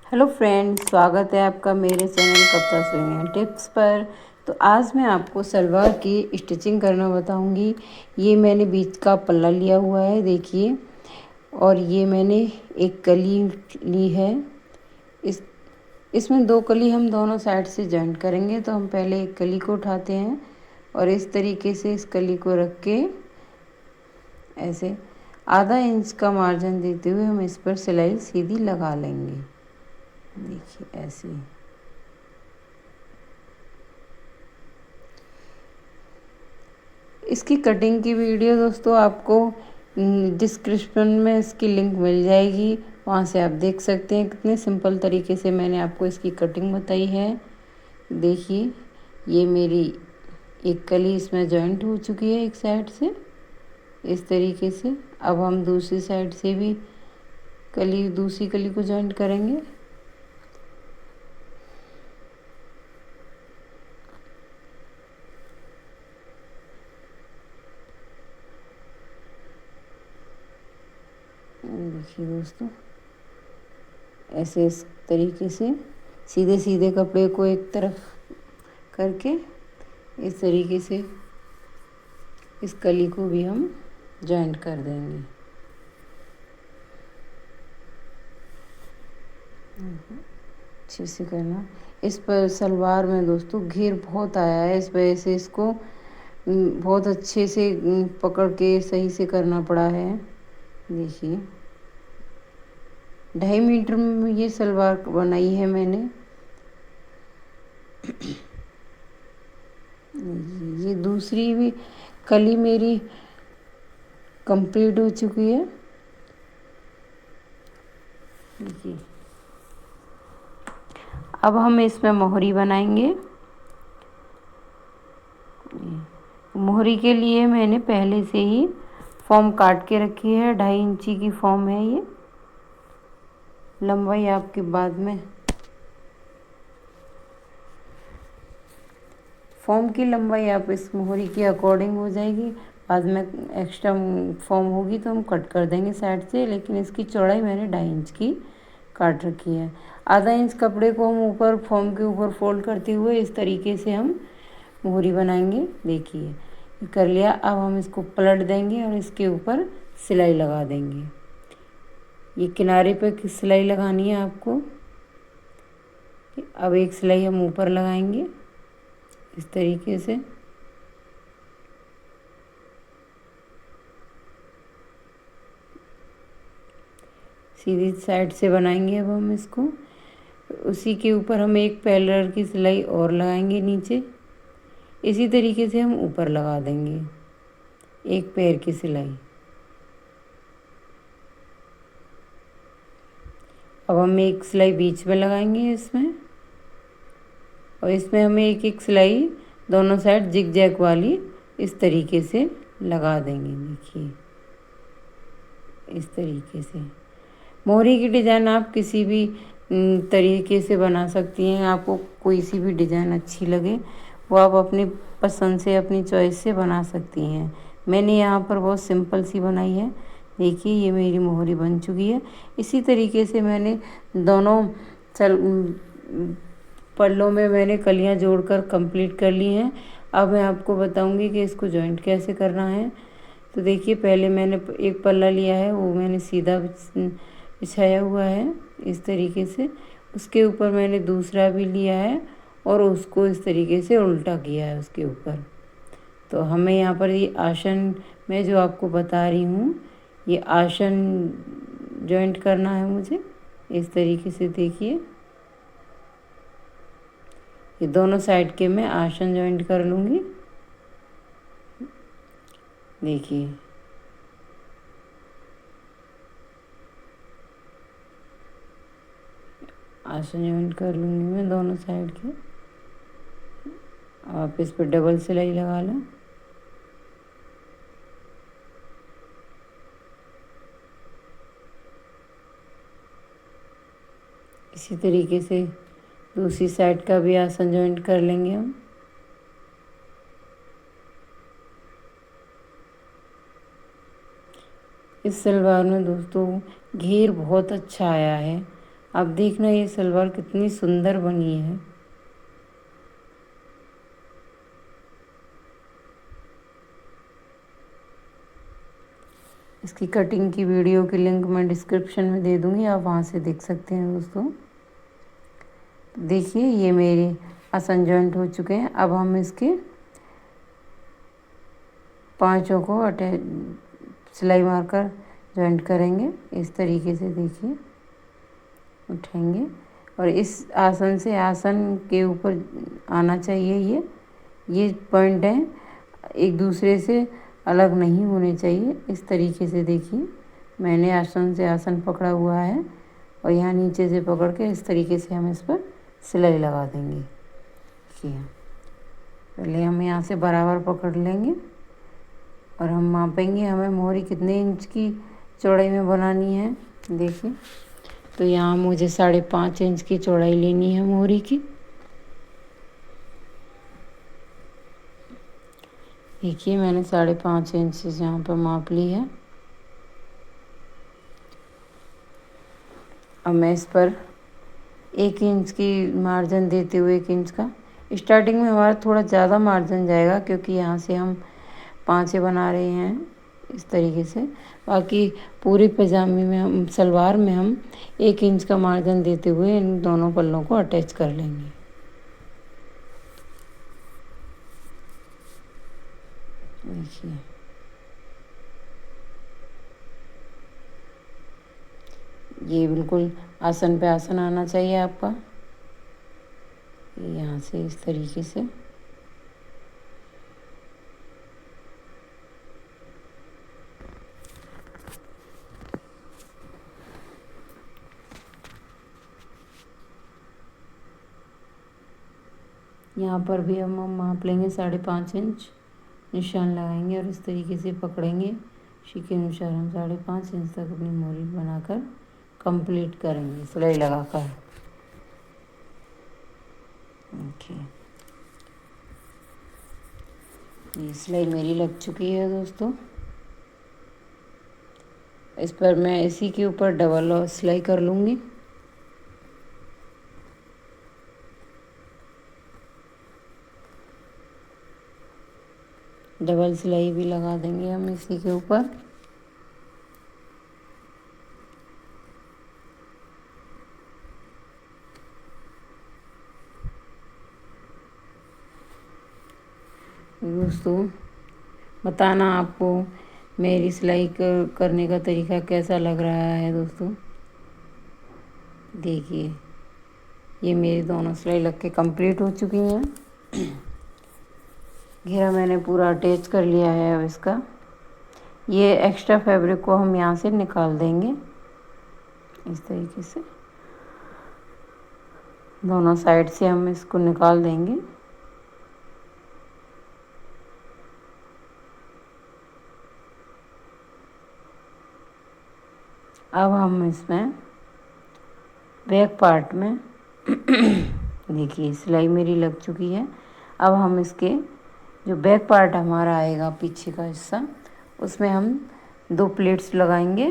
Hello friends, स्वागत है आपका मेरे channel Kavita swing and tips पर। तो आज मैं आपको सलवार की स्टिचिंग करना बताऊंगी। ये मैंने बीच का पल्ला लिया हुआ है, देखिए। और ये मैंने एक कली ली है। इसमें दो कली हम दोनों साइड से जॉइंट करेंगे। तो हम पहले एक कली को उठाते हैं और इस तरीके से इस कली को रख के ऐसे आधा इंच का मार्जिन देते हुए हम इस पर सिलाई सीधी लगा लेंगे। देखिए ऐसे। इसकी कटिंग की वीडियो दोस्तों आपको डिस्क्रिप्शन में इसकी लिंक मिल जाएगी, वहाँ से आप देख सकते हैं। कितने सिंपल तरीके से मैंने आपको इसकी कटिंग बताई है। देखिए, ये मेरी एक कली इसमें जॉइंट हो चुकी है एक साइड से इस तरीके से। अब हम दूसरी साइड से भी दूसरी कली को जॉइंट करेंगे। देखिए दोस्तों, ऐसे इस तरीके से सीधे सीधे कपड़े को एक तरफ करके इस तरीके से इस कली को भी हम जॉइंट कर देंगे। अच्छे से करना। इस पर सलवार में दोस्तों घेर बहुत आया है, इस वजह से इसको बहुत अच्छे से पकड़ के सही से करना पड़ा है। देखिए, 2.5 मीटर में ये सलवार बनाई है मैंने। ये दूसरी भी कली मेरी कंप्लीट हो चुकी है। देखिए, अब हम इसमें मोहरी बनाएंगे। मोहरी के लिए मैंने पहले से ही फॉर्म काट के रखी है। 2.5 इंची की फॉर्म है ये। लंबाई आपके बाद में फॉर्म की लंबाई आप इस मोहरी के अकॉर्डिंग हो जाएगी। बाद में एक्स्ट्रा फॉर्म होगी तो हम कट कर देंगे साइड से, लेकिन इसकी चौड़ाई मैंने 2.5 इंच की काट रखी है। आधा इंच कपड़े को हम ऊपर फॉर्म के ऊपर फोल्ड करते हुए इस तरीके से हम मोहरी बनाएंगे। देखिए, ये कर लिया। अब हम इसको पलट देंगे और इसके ऊपर सिलाई लगा देंगे। ये किनारे पे सिलाई लगानी है आपको। अब एक सिलाई हम ऊपर लगाएंगे इस तरीके से। सीधी साइड से बनाएंगे अब हम इसको। उसी के ऊपर हम एक पैरेलल की सिलाई और लगाएंगे नीचे। इसी तरीके से हम ऊपर लगा देंगे एक पैर की सिलाई। अब हम एक सिलाई बीच में लगाएंगे इसमें, और इसमें हमें एक एक सिलाई दोनों साइड जिग जैग वाली इस तरीके से लगा देंगे। देखिए, इस तरीके से मोहरी की डिज़ाइन आप किसी भी तरीके से बना सकती हैं। आपको कोई सी भी डिज़ाइन अच्छी लगे वो आप अपनी पसंद से, अपनी चॉइस से बना सकती हैं। मैंने यहाँ पर बहुत सिंपल सी बनाई है। देखिए, ये मेरी मोहरी बन चुकी है। इसी तरीके से मैंने दोनों पल्लों में मैंने कलियाँ जोड़कर कंप्लीट कर ली हैं। अब मैं आपको बताऊंगी कि इसको जॉइंट कैसे करना है। तो देखिए, पहले मैंने एक पल्ला लिया है, वो मैंने सीधा बिछाया हुआ है इस तरीके से। उसके ऊपर मैंने दूसरा भी लिया है और उसको इस तरीके से उल्टा किया है उसके ऊपर। तो हमें यहाँ पर ये आसन मैं जो आपको बता रही हूँ, ये आसन जॉइंट करना है मुझे इस तरीके से। देखिए, ये दोनों साइड के मैं आसन जॉइंट कर लूँगी। देखिए, आसन जॉइंट कर लूँगी मैं दोनों साइड के। आप इस पर डबल सिलाई लगा लें। इसी तरीके से दूसरी साइड का भी आसन जॉइंट कर लेंगे हम। इस सलवार में दोस्तों घेर बहुत अच्छा आया है। अब देखना ये सलवार कितनी सुंदर बनी है। इसकी कटिंग की वीडियो की लिंक मैं डिस्क्रिप्शन में दे दूँगी, आप वहाँ से देख सकते हैं दोस्तों। देखिए ये मेरे आसन जॉइंट हो चुके हैं। अब हम इसके पांचों को सिलाई मारकर जॉइंट करेंगे इस तरीके से। देखिए उठाएंगे और इस आसन से आसन के ऊपर आना चाहिए। ये पॉइंट है, एक दूसरे से अलग नहीं होने चाहिए। इस तरीके से देखिए मैंने आसन से आसन पकड़ा हुआ है और यहाँ नीचे से पकड़ के इस तरीके से हम इस पर सिलाई लगा देंगे। देखिए पहले हम यहाँ से बराबर पकड़ लेंगे और हम मापेंगे हमें मोहरी कितने इंच की चौड़ाई में बनानी है। देखिए तो यहाँ मुझे 5.5 इंच की चौड़ाई लेनी है मोहरी की। देखिए मैंने 5.5 इंच से यहाँ पर माप ली है। अब मैं इस पर 1 इंच की मार्जिन देते हुए 1 इंच का, स्टार्टिंग में हमारा थोड़ा ज़्यादा मार्जिन जाएगा क्योंकि यहाँ से हम पाँचे बना रहे हैं इस तरीके से। बाकी पूरी पजामे में हम सलवार में हम 1 इंच का मार्जिन देते हुए इन दोनों पल्लों को अटैच कर लेंगे। देखिए ये बिल्कुल आसन पे आसन आना चाहिए आपका, यहाँ से इस तरीके से। यहाँ पर भी हम माप लेंगे 5.5 इंच, निशान लगाएंगे और इस तरीके से पकड़ेंगे। इसी के अनुसार हम 5.5 इंच तक अपनी मोहरी बनाकर कंप्लीट करेंगे सिलाई लगाकर। देखिए ये सिलाई मेरी लग चुकी है दोस्तों। इस पर मैं इसी के ऊपर डबल सिलाई कर लूँगी। डबल सिलाई भी लगा देंगे हम इसी के ऊपर। दोस्तों बताना आपको मेरी सिलाई करने का तरीका कैसा लग रहा है दोस्तों। देखिए ये मेरी दोनों सिलाई लग के कंप्लीट हो चुकी हैं। घेरा मैंने पूरा अटैच कर लिया है। अब इसका ये एक्स्ट्रा फैब्रिक को हम यहाँ से निकाल देंगे इस तरीके से। दोनों साइड से हम इसको निकाल देंगे। अब हम इसमें बैक पार्ट में देखिए सिलाई मेरी लग चुकी है। अब हम इसके जो बैक पार्ट हमारा आएगा पीछे का हिस्सा, उसमें हम 2 प्लेट्स लगाएंगे।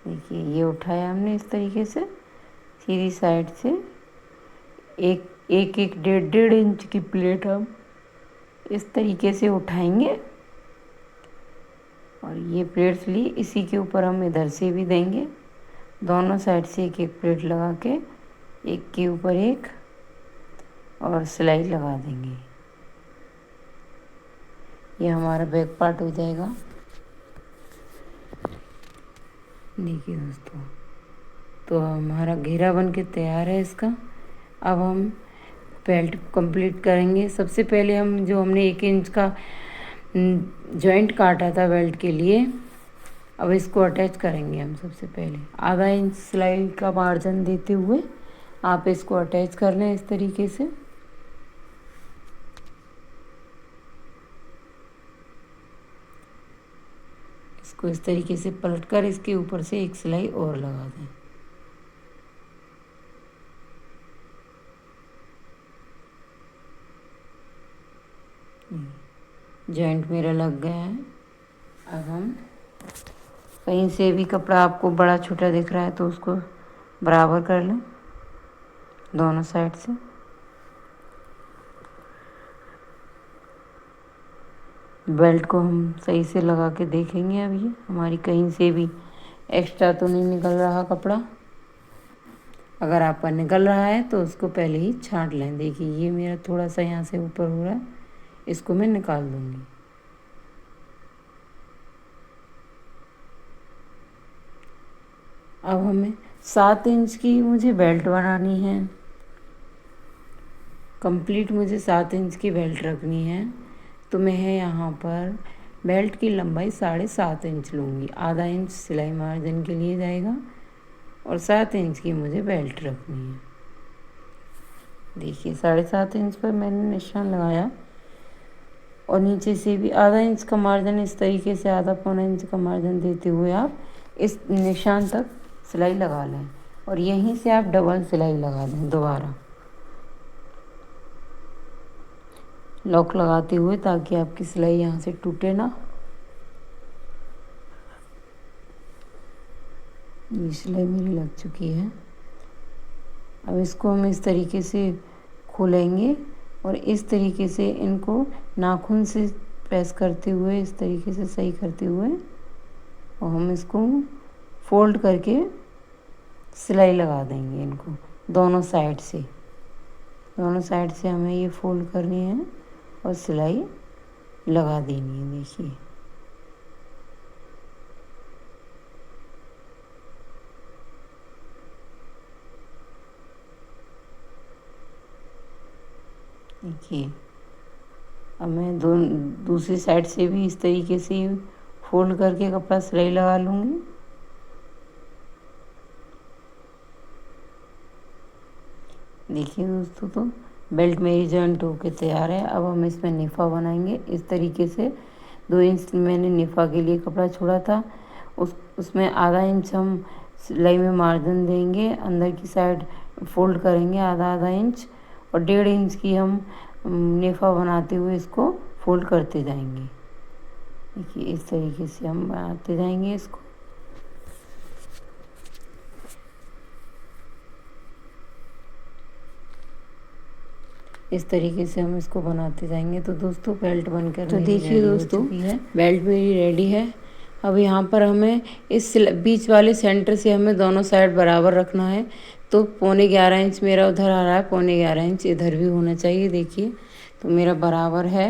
देखिए ये उठाया हमने इस तरीके से सीधी साइड से एक 1.5 इंच की प्लेट हम इस तरीके से उठाएंगे और ये प्लेट्स ली, इसी के ऊपर हम इधर से भी देंगे। दोनों साइड से एक प्लेट लगा के एक के ऊपर एक और सिलाई लगा देंगे। ये हमारा बैक पार्ट हो जाएगा। देखिए दोस्तों तो हमारा घेरा बन के तैयार है इसका। अब हम बेल्ट कंप्लीट करेंगे। सबसे पहले हम जो हमने 1 इंच का जॉइंट काटा था बेल्ट के लिए, अब इसको अटैच करेंगे हम। सबसे पहले आधा इंच सिलाई का मार्जिन देते हुए आप इसको अटैच कर लें इस तरीके से। इसको इस तरीके से पलटकर इसके ऊपर से एक सिलाई और लगा दें। जॉइंट मेरा लग गया है। अब हम कहीं से भी कपड़ा आपको बड़ा छोटा दिख रहा है तो उसको बराबर कर लें दोनों साइड से। बेल्ट को हम सही से लगा के देखेंगे अब ये हमारी कहीं से भी एक्स्ट्रा तो नहीं निकल रहा कपड़ा। अगर आपका निकल रहा है तो उसको पहले ही छांट लें। देखिए ये मेरा थोड़ा सा यहाँ से ऊपर हो रहा है, इसको मैं निकाल दूँगी। अब हमें 7 इंच की मुझे बेल्ट बनानी है। कंप्लीट मुझे 7 इंच की बेल्ट रखनी है, तो मैं यहाँ पर बेल्ट की लंबाई 7.5 इंच लूँगी। आधा इंच सिलाई मार्जिन के लिए जाएगा और 7 इंच की मुझे बेल्ट रखनी है। देखिए 7.5 इंच पर मैंने निशान लगाया और नीचे से भी आधा इंच का मार्जिन, इस तरीके से आधा पौना इंच का मार्जिन देते हुए आप इस निशान तक सिलाई लगा लें और यहीं से आप डबल सिलाई लगा दें दोबारा लॉक लगाते हुए, ताकि आपकी सिलाई यहाँ से टूटे ना। ये सिलाई मेरी लग चुकी है। अब इसको हम इस तरीके से खोलेंगे और इस तरीके से इनको नाखून से प्रेस करते हुए, इस तरीके से सही करते हुए, और हम इसको फोल्ड करके सिलाई लगा देंगे इनको दोनों साइड से। दोनों साइड से हमें ये फोल्ड करनी है और सिलाई लगा देनी है। देखिए देखिए अब मैं दूसरी साइड से भी इस तरीके से फोल्ड करके कपड़ा सिलाई लगा लूँगी। देखिए दोस्तों, तो बेल्ट मेरी जॉइंट होके तैयार है। अब हम इसमें निफा बनाएंगे। इस तरीके से 2 इंच मैंने निफा के लिए कपड़ा छोड़ा था, उसमें आधा इंच हम सिलाई में मार्जिन देंगे, अंदर की साइड फोल्ड करेंगे आधा इंच और 1.5 इंच की हम निफा बनाते हुए इसको फोल्ड करते जाएंगे। देखिए इस तरीके से हम बनाते जाएंगे इसको। इस तरीके से हम इसको बनाते जाएंगे। तो दोस्तों बेल्ट बनकर तो देखिए दोस्तों बेल्ट मेरी रेडी है। अब यहाँ पर हमें इस बीच वाले सेंटर से हमें दोनों साइड बराबर रखना है। तो 11.25 इंच मेरा उधर आ रहा है, 11.25 इंच इधर भी होना चाहिए। देखिए तो मेरा बराबर है।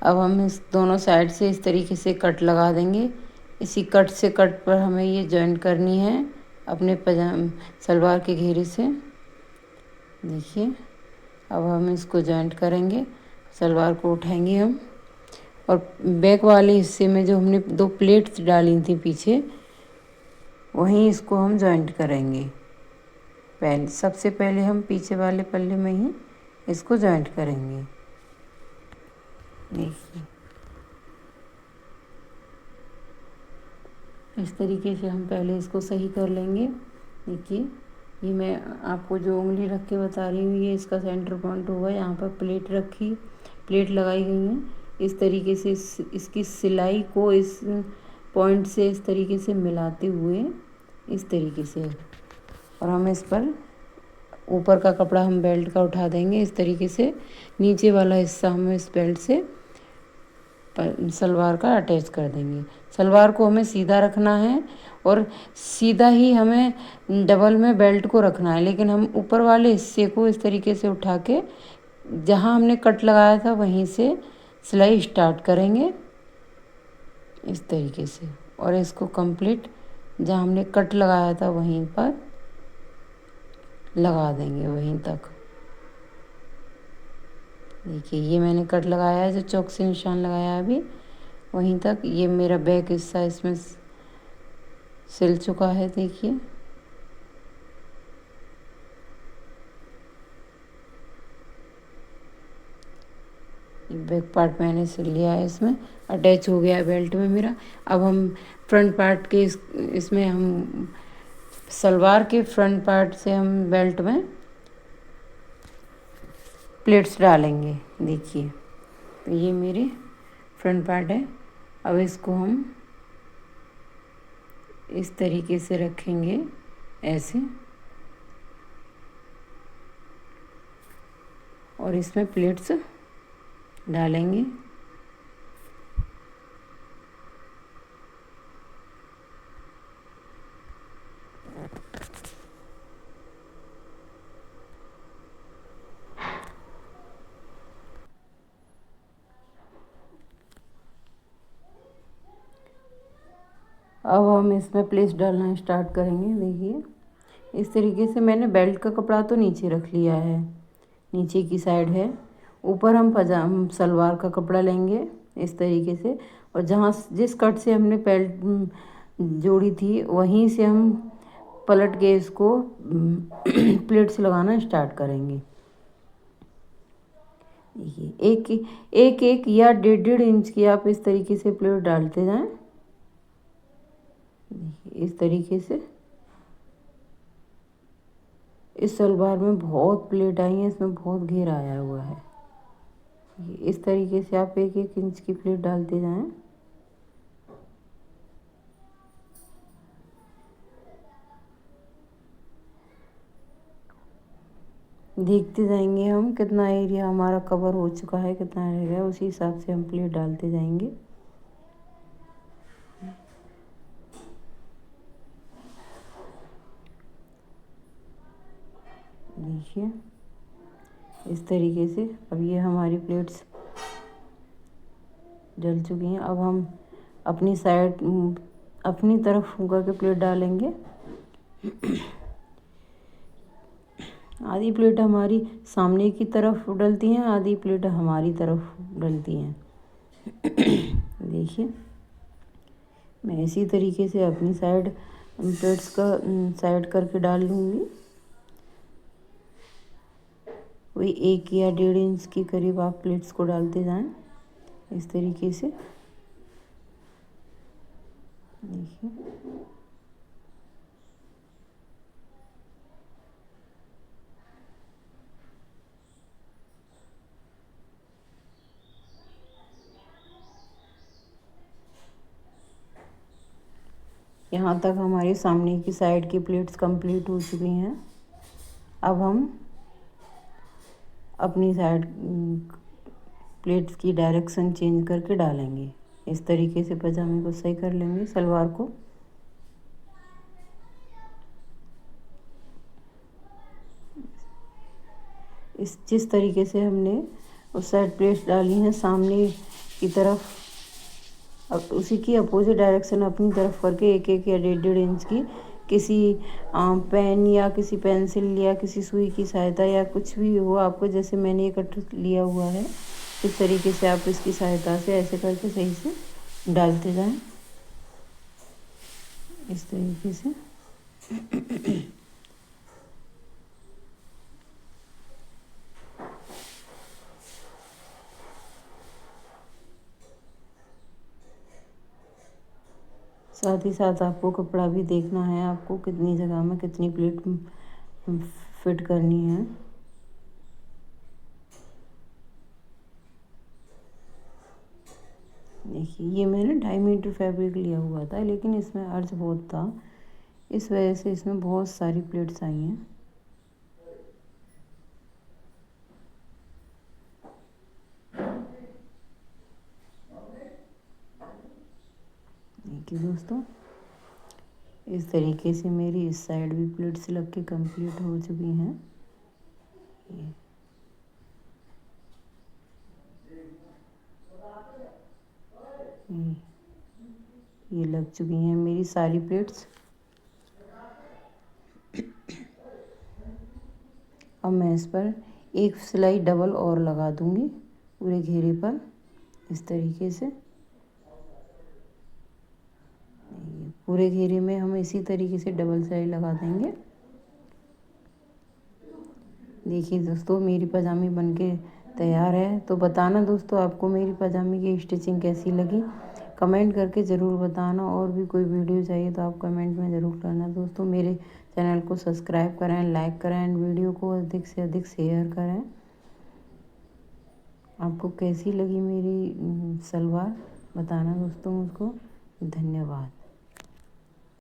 अब हम इस दोनों साइड से इस तरीके से कट लगा देंगे। इसी कट से कट पर हमें ये जॉइंट करनी है अपने सलवार के घेरे से। देखिए अब हम इसको जॉइंट करेंगे, सलवार को उठाएंगे हम और बैक वाले हिस्से में जो हमने 2 प्लेट्स डाली थी पीछे, वहीं इसको हम जॉइंट करेंगे। सबसे पहले हम पीछे वाले पल्ले में ही इसको जॉइंट करेंगे। देखिए इस तरीके से हम पहले इसको सही कर लेंगे। देखिए ये मैं आपको जो उंगली रख के बता रही हूँ, ये इसका सेंटर पॉइंट होगा। यहाँ पर प्लेट लगाई गई है। इस तरीके से इसकी सिलाई को इस पॉइंट से इस तरीके से मिलाते हुए इस तरीके से, और हम इस पर ऊपर का कपड़ा हम बेल्ट का उठा देंगे। इस तरीके से नीचे वाला हिस्सा हम इस बेल्ट से सलवार का अटैच कर देंगे। सलवार को हमें सीधा रखना है और सीधा ही हमें डबल में बेल्ट को रखना है, लेकिन हम ऊपर वाले हिस्से को इस तरीके से उठा के जहाँ हमने कट लगाया था वहीं से सिलाई स्टार्ट करेंगे इस तरीके से, और इसको कंप्लीट जहाँ हमने कट लगाया था वहीं पर लगा देंगे वहीं तक। देखिए ये मैंने कट लगाया है, जो चौक से निशान लगाया है अभी वहीं तक। ये मेरा बैक हिस्सा इसमें सिल चुका है। देखिए बैक पार्ट मैंने सिल लिया है, इसमें अटैच हो गया है बेल्ट में मेरा। अब हम फ्रंट पार्ट के इसमें हम सलवार के फ्रंट पार्ट से हम बेल्ट में प्लेट्स डालेंगे। देखिए तो ये मेरे फ्रंट पार्ट है। अब इसको हम इस तरीके से रखेंगे ऐसे, और इसमें प्लेट्स डालेंगे। अब हम इसमें प्लेट्स डालना स्टार्ट करेंगे। देखिए इस तरीके से मैंने बेल्ट का कपड़ा तो नीचे रख लिया है, नीचे की साइड है। ऊपर हम सलवार का कपड़ा लेंगे इस तरीके से, और जहाँ जिस कट से हमने बेल्ट जोड़ी थी वहीं से हम पलट के इसको प्लेट्स लगाना स्टार्ट करेंगे। देखिए एक एक या 1.5 इंच की आप इस तरीके से प्लेट डालते जाएं। देखिए इस तरीके से इस सलवार में बहुत प्लेट आई है, इसमें बहुत घेर आया हुआ है। इस तरीके से आप 1-1 इंच की प्लेट डालते जाएं। देखते जाएंगे हम कितना एरिया हमारा कवर हो चुका है, कितना रह गया, उसी हिसाब से हम प्लेट डालते जाएंगे। देखिए इस तरीके से अब ये हमारी प्लेट्स जल चुकी हैं। अब हम अपनी साइड अपनी तरफ होकर के प्लेट डालेंगे। आधी प्लेट हमारी सामने की तरफ डलती हैं, आधी प्लेट हमारी तरफ डलती हैं। देखिए मैं इसी तरीके से अपनी साइड प्लेट्स का साइड करके डाल लूँगी। वही 1 या 1.5 इंच के करीब आप प्लेट्स को डालते जाएं इस तरीके से। देखिए यहाँ तक हमारी सामने की साइड की प्लेट्स कंप्लीट हो चुकी हैं। अब हम अपनी साइड प्लेट्स की डायरेक्शन चेंज करके डालेंगे। इस तरीके से पजामे को सही कर लेंगे, सलवार को। जिस तरीके से हमने उस साइड प्लेट्स डाली हैं सामने की तरफ, अब उसी की अपोजिट डायरेक्शन अपनी तरफ करके 1-1 या 1.5 इंच की किसी पेन या किसी पेंसिल या किसी सुई की सहायता या कुछ भी हो आपको, जैसे मैंने ये कट लिया हुआ है, इस तरीके से आप इसकी सहायता से ऐसे करके सही से डालते जाएं इस तरीके से। साथ ही साथ आपको कपड़ा भी देखना है, आपको कितनी जगह में कितनी प्लेट फिट करनी है। देखिए ये मैंने 2.5 मीटर फैब्रिक लिया हुआ था, लेकिन इसमें अर्ज बहुत था, इस वजह से इसमें बहुत सारी प्लेट्स आई हैं। देखिए दोस्तों इस तरीके से मेरी इस साइड भी प्लेट्स लग के कंप्लीट हो चुकी हैं। ये लग चुकी हैं मेरी सारी प्लेट्स। अब मैं इस पर एक सिलाई डबल और लगा दूंगी पूरे घेरे पर इस तरीके से। पूरे घेरे में हम इसी तरीके से डबल सिलाई लगा देंगे। देखिए दोस्तों मेरी पजामी बनके तैयार है। तो बताना दोस्तों आपको मेरी पजामी की स्टिचिंग कैसी लगी, कमेंट करके ज़रूर बताना। और भी कोई वीडियो चाहिए तो आप कमेंट में ज़रूर करना। दोस्तों मेरे चैनल को सब्सक्राइब करें, लाइक करें एंड वीडियो को अधिक से अधिक शेयर करें। आपको कैसी लगी मेरी सलवार बताना दोस्तों मुझको। धन्यवाद।